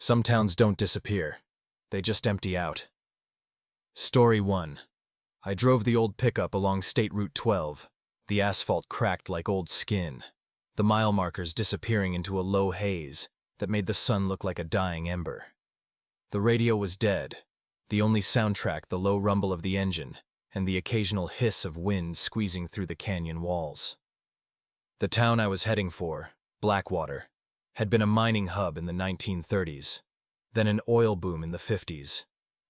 Some towns don't disappear. They just empty out. Story 1. I drove the old pickup along State Route 12. The asphalt cracked like old skin, the mile markers disappearing into a low haze that made the sun look like a dying ember. The radio was dead, the only soundtrack the low rumble of the engine and the occasional hiss of wind squeezing through the canyon walls. The town I was heading for, Blackwater, had been a mining hub in the 1930s, then an oil boom in the 50s,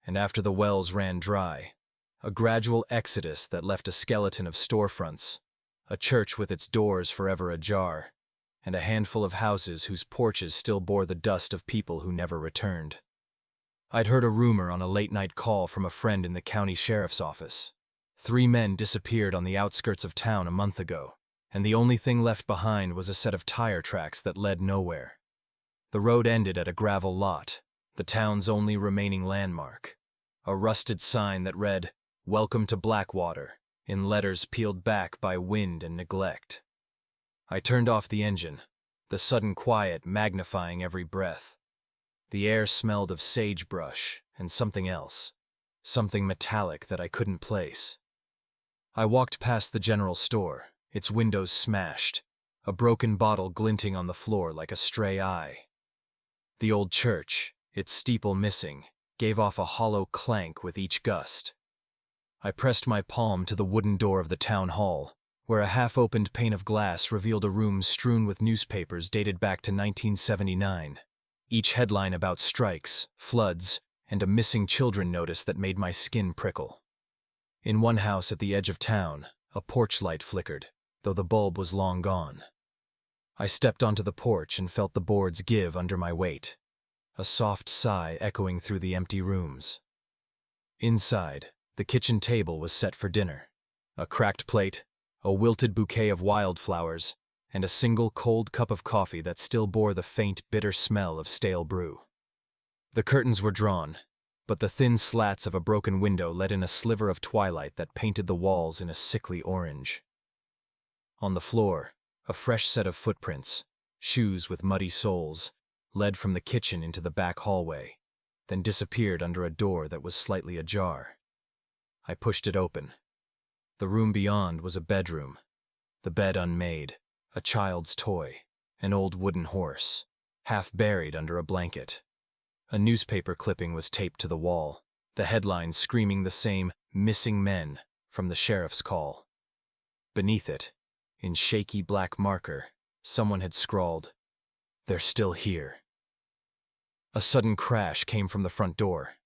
and after the wells ran dry, a gradual exodus that left a skeleton of storefronts, a church with its doors forever ajar, and a handful of houses whose porches still bore the dust of people who never returned. I'd heard a rumor on a late-night call from a friend in the county sheriff's office. 3 men disappeared on the outskirts of town a month ago, and the only thing left behind was a set of tire tracks that led nowhere. The road ended at a gravel lot, the town's only remaining landmark, a rusted sign that read, "Welcome to Blackwater," in letters peeled back by wind and neglect. I turned off the engine, the sudden quiet magnifying every breath. The air smelled of sagebrush and something else, something metallic that I couldn't place. I walked past the general store, its windows smashed, a broken bottle glinting on the floor like a stray eye. The old church, its steeple missing, gave off a hollow clank with each gust. I pressed my palm to the wooden door of the town hall, where a half-opened pane of glass revealed a room strewn with newspapers dated back to 1979, each headline about strikes, floods, and a missing children notice that made my skin prickle. In one house at the edge of town, a porch light flickered, though the bulb was long gone. I stepped onto the porch and felt the boards give under my weight, a soft sigh echoing through the empty rooms. Inside, the kitchen table was set for dinner. A cracked plate, a wilted bouquet of wildflowers, and a single cold cup of coffee that still bore the faint, bitter smell of stale brew. The curtains were drawn, but the thin slats of a broken window let in a sliver of twilight that painted the walls in a sickly orange. On the floor, a fresh set of footprints, shoes with muddy soles, led from the kitchen into the back hallway, then disappeared under a door that was slightly ajar. I pushed it open. The room beyond was a bedroom, the bed unmade, a child's toy, an old wooden horse, half buried under a blanket. A newspaper clipping was taped to the wall, the headline screaming the same "missing men" from the sheriff's call. Beneath it, in shaky black marker, someone had scrawled, "They're still here." A sudden crash came from the front door.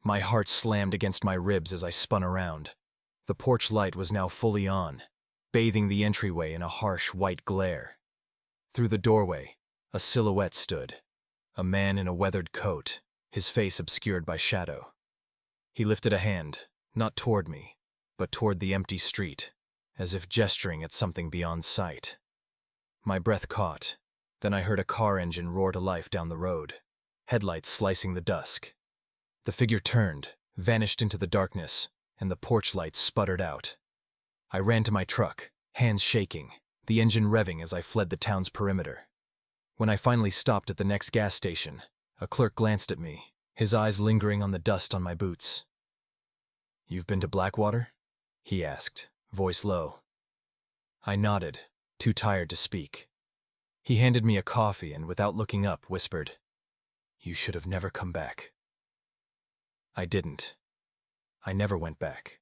My heart slammed against my ribs as I spun around. The porch light was now fully on, bathing the entryway in a harsh white glare. Through the doorway, a silhouette stood, a man in a weathered coat, his face obscured by shadow. He lifted a hand, not toward me, but toward the empty street, as if gesturing at something beyond sight. My breath caught, then I heard a car engine roar to life down the road, headlights slicing the dusk. The figure turned, vanished into the darkness, and the porch lights sputtered out. I ran to my truck, hands shaking, the engine revving as I fled the town's perimeter. When I finally stopped at the next gas station, a clerk glanced at me, his eyes lingering on the dust on my boots. "You've been to Blackwater?" he asked, voice low. I nodded, too tired to speak. He handed me a coffee and, without looking up, whispered, "You should have never come back." I didn't. I never went back.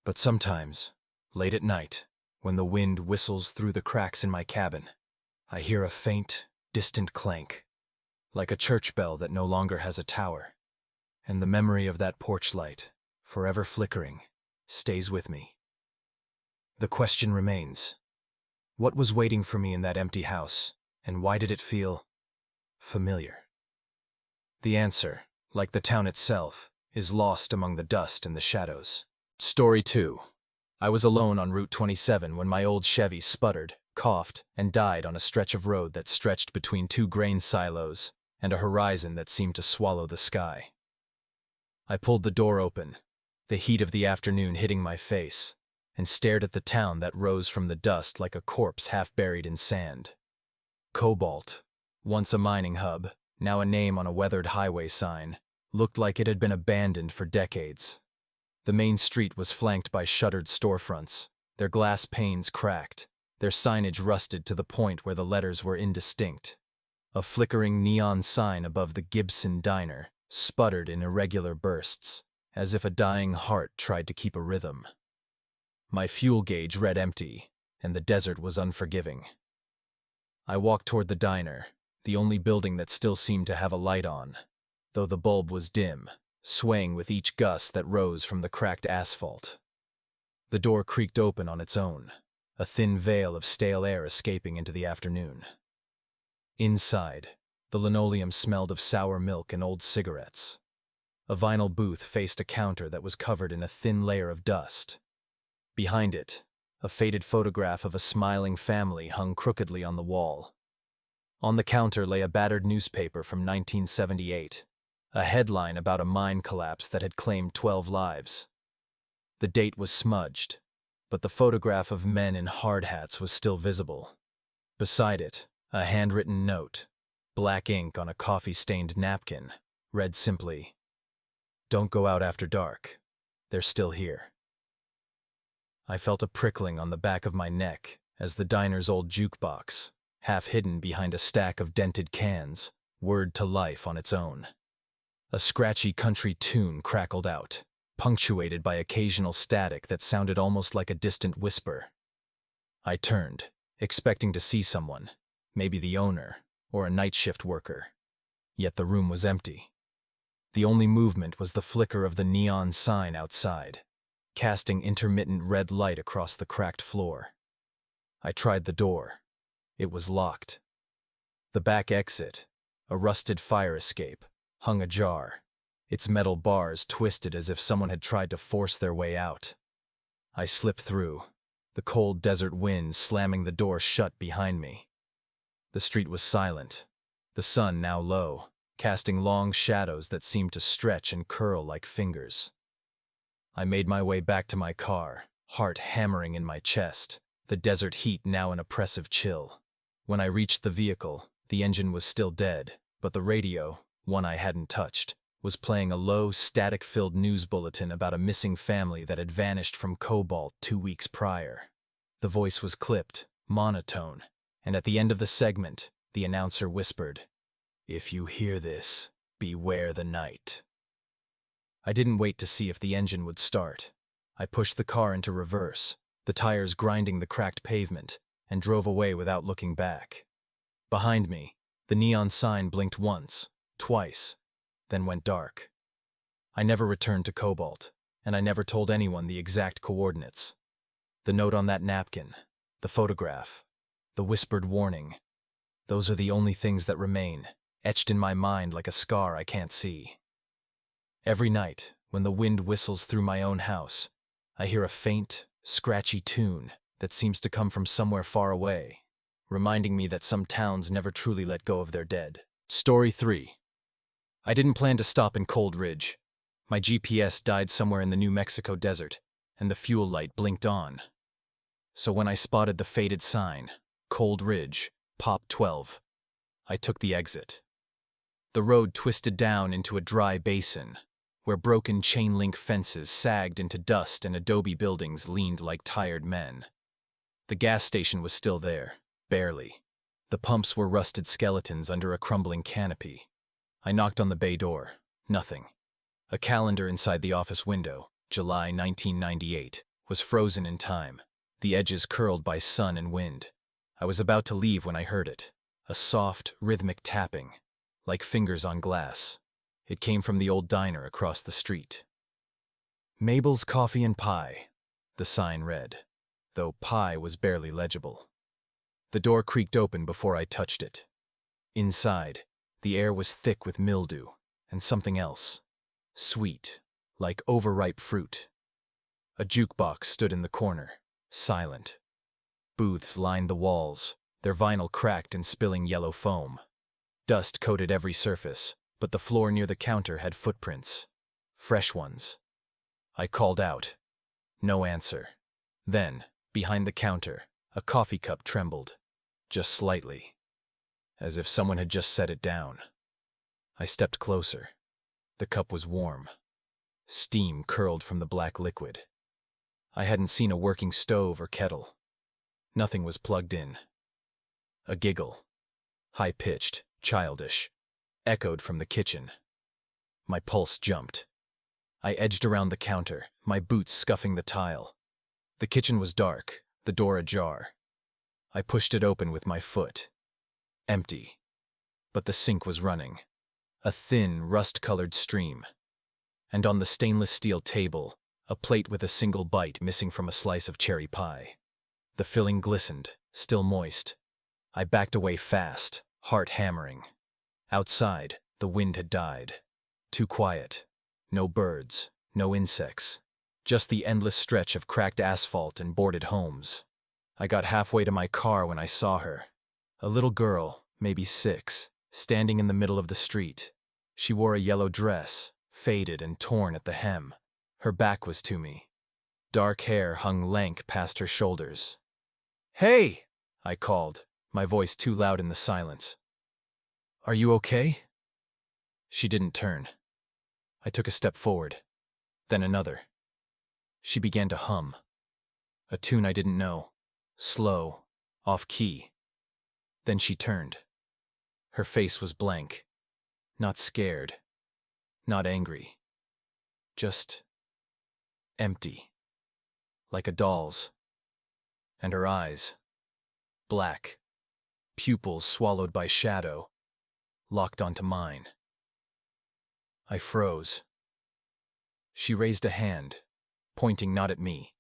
But sometimes, late at night, when the wind whistles through the cracks in my cabin, I hear a faint, distant clank, like a church bell that no longer has a tower, and the memory of that porch light, forever flickering, stays with me. The question remains, what was waiting for me in that empty house, and why did it feel familiar? The answer, like the town itself, is lost among the dust and the shadows. Story 2. I was alone on Route 27 when my old Chevy sputtered, coughed, and died on a stretch of road that stretched between 2 grain silos and a horizon that seemed to swallow the sky. I pulled the door open, the heat of the afternoon hitting my face, and stared at the town that rose from the dust like a corpse half buried in sand. Cobalt, once a mining hub, now a name on a weathered highway sign, looked like it had been abandoned for decades. The main street was flanked by shuttered storefronts, their glass panes cracked, their signage rusted to the point where the letters were indistinct. A flickering neon sign above the Gibson Diner sputtered in irregular bursts, as if a dying heart tried to keep a rhythm. My fuel gauge read empty, and the desert was unforgiving. I walked toward the diner, the only building that still seemed to have a light on, though the bulb was dim, swaying with each gust that rose from the cracked asphalt. The door creaked open on its own, a thin veil of stale air escaping into the afternoon. Inside, the linoleum smelled of sour milk and old cigarettes. A vinyl booth faced a counter that was covered in a thin layer of dust. Behind it, a faded photograph of a smiling family hung crookedly on the wall. On the counter lay a battered newspaper from 1978, a headline about a mine collapse that had claimed 12 lives. The date was smudged, but the photograph of men in hard hats was still visible. Beside it, a handwritten note, black ink on a coffee-stained napkin, read simply, "Don't go out after dark. They're still here." I felt a prickling on the back of my neck as the diner's old jukebox, half hidden behind a stack of dented cans, whirred to life on its own. A scratchy country tune crackled out, punctuated by occasional static that sounded almost like a distant whisper. I turned, expecting to see someone, maybe the owner or a night shift worker. Yet the room was empty. The only movement was the flicker of the neon sign outside, casting intermittent red light across the cracked floor. I tried the door. It was locked. The back exit, a rusted fire escape, hung ajar, its metal bars twisted as if someone had tried to force their way out. I slipped through, the cold desert wind slamming the door shut behind me. The street was silent, the sun now low, casting long shadows that seemed to stretch and curl like fingers. I made my way back to my car, heart hammering in my chest, the desert heat now an oppressive chill. When I reached the vehicle, the engine was still dead, but the radio, one I hadn't touched, was playing a low, static-filled news bulletin about a missing family that had vanished from Cobalt 2 weeks prior. The voice was clipped, monotone, and at the end of the segment, the announcer whispered, "If you hear this, beware the night." I didn't wait to see if the engine would start. I pushed the car into reverse, the tires grinding the cracked pavement, and drove away without looking back. Behind me, the neon sign blinked once, twice, then went dark. I never returned to Cobalt, and I never told anyone the exact coordinates. The note on that napkin, the photograph, the whispered warning, those are the only things that remain, etched in my mind like a scar I can't see. Every night, when the wind whistles through my own house, I hear a faint, scratchy tune that seems to come from somewhere far away, reminding me that some towns never truly let go of their dead. Story 3. I didn't plan to stop in Cold Ridge. My GPS died somewhere in the New Mexico desert, and the fuel light blinked on. So when I spotted the faded sign, Cold Ridge, Pop 12, I took the exit. The road twisted down into a dry basin, where broken chain-link fences sagged into dust and adobe buildings leaned like tired men. The gas station was still there, barely. The pumps were rusted skeletons under a crumbling canopy. I knocked on the bay door. Nothing. A calendar inside the office window, July 1998, was frozen in time, the edges curled by sun and wind. I was about to leave when I heard it, a soft, rhythmic tapping, like fingers on glass. It came from the old diner across the street. "Mabel's Coffee and Pie," the sign read, though pie was barely legible. The door creaked open before I touched it. Inside, the air was thick with mildew and something else, sweet, like overripe fruit. A jukebox stood in the corner, silent. Booths lined the walls, their vinyl cracked and spilling yellow foam. Dust coated every surface, but the floor near the counter had footprints, fresh ones. I called out. No answer. Then, behind the counter, a coffee cup trembled, just slightly, as if someone had just set it down. I stepped closer. The cup was warm. Steam curled from the black liquid. I hadn't seen a working stove or kettle. Nothing was plugged in. A giggle, high-pitched, childish, echoed from the kitchen. My pulse jumped. I edged around the counter, my boots scuffing the tile. The kitchen was dark, the door ajar. I pushed it open with my foot. Empty. But the sink was running. A thin, rust-colored stream. And on the stainless steel table, a plate with a single bite missing from a slice of cherry pie. The filling glistened, still moist. I backed away fast, heart hammering. Outside, the wind had died. Too quiet. No birds, no insects. Just the endless stretch of cracked asphalt and boarded homes. I got halfway to my car when I saw her. A little girl, maybe 6, standing in the middle of the street. She wore a yellow dress, faded and torn at the hem. Her back was to me. Dark hair hung lank past her shoulders. "Hey!" I called, my voice too loud in the silence. "Are you okay?" She didn't turn. I took a step forward, then another. She began to hum. A tune I didn't know. Slow, off-key. Then she turned. Her face was blank. Not scared. Not angry. Just empty. Like a doll's. And her eyes. Black. Pupils swallowed by shadow. Locked onto mine. I froze. She raised a hand, pointing not at me,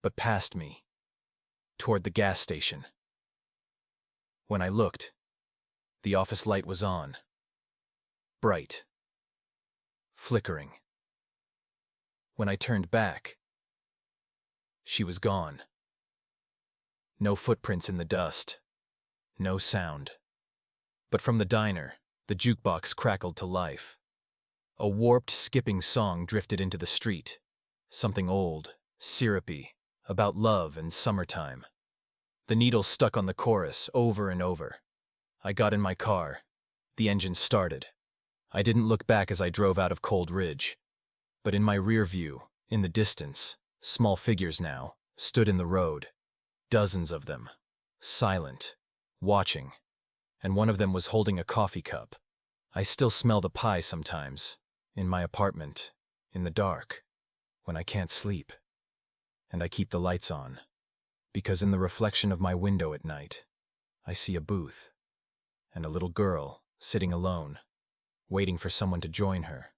but past me, toward the gas station. When I looked, the office light was on. Bright. Flickering. When I turned back, she was gone. No footprints in the dust. No sound. But from the diner, the jukebox crackled to life. A warped, skipping song drifted into the street. Something old, syrupy, about love and summertime. The needle stuck on the chorus over and over. I got in my car. The engine started. I didn't look back as I drove out of Cold Ridge. But in my rear view, in the distance, small figures now, stood in the road. Dozens of them. Silent. Watching. And one of them was holding a coffee cup. I still smell the pie sometimes. In my apartment. In the dark. When I can't sleep. And I keep the lights on. Because in the reflection of my window at night, I see a booth. And a little girl, sitting alone, waiting for someone to join her.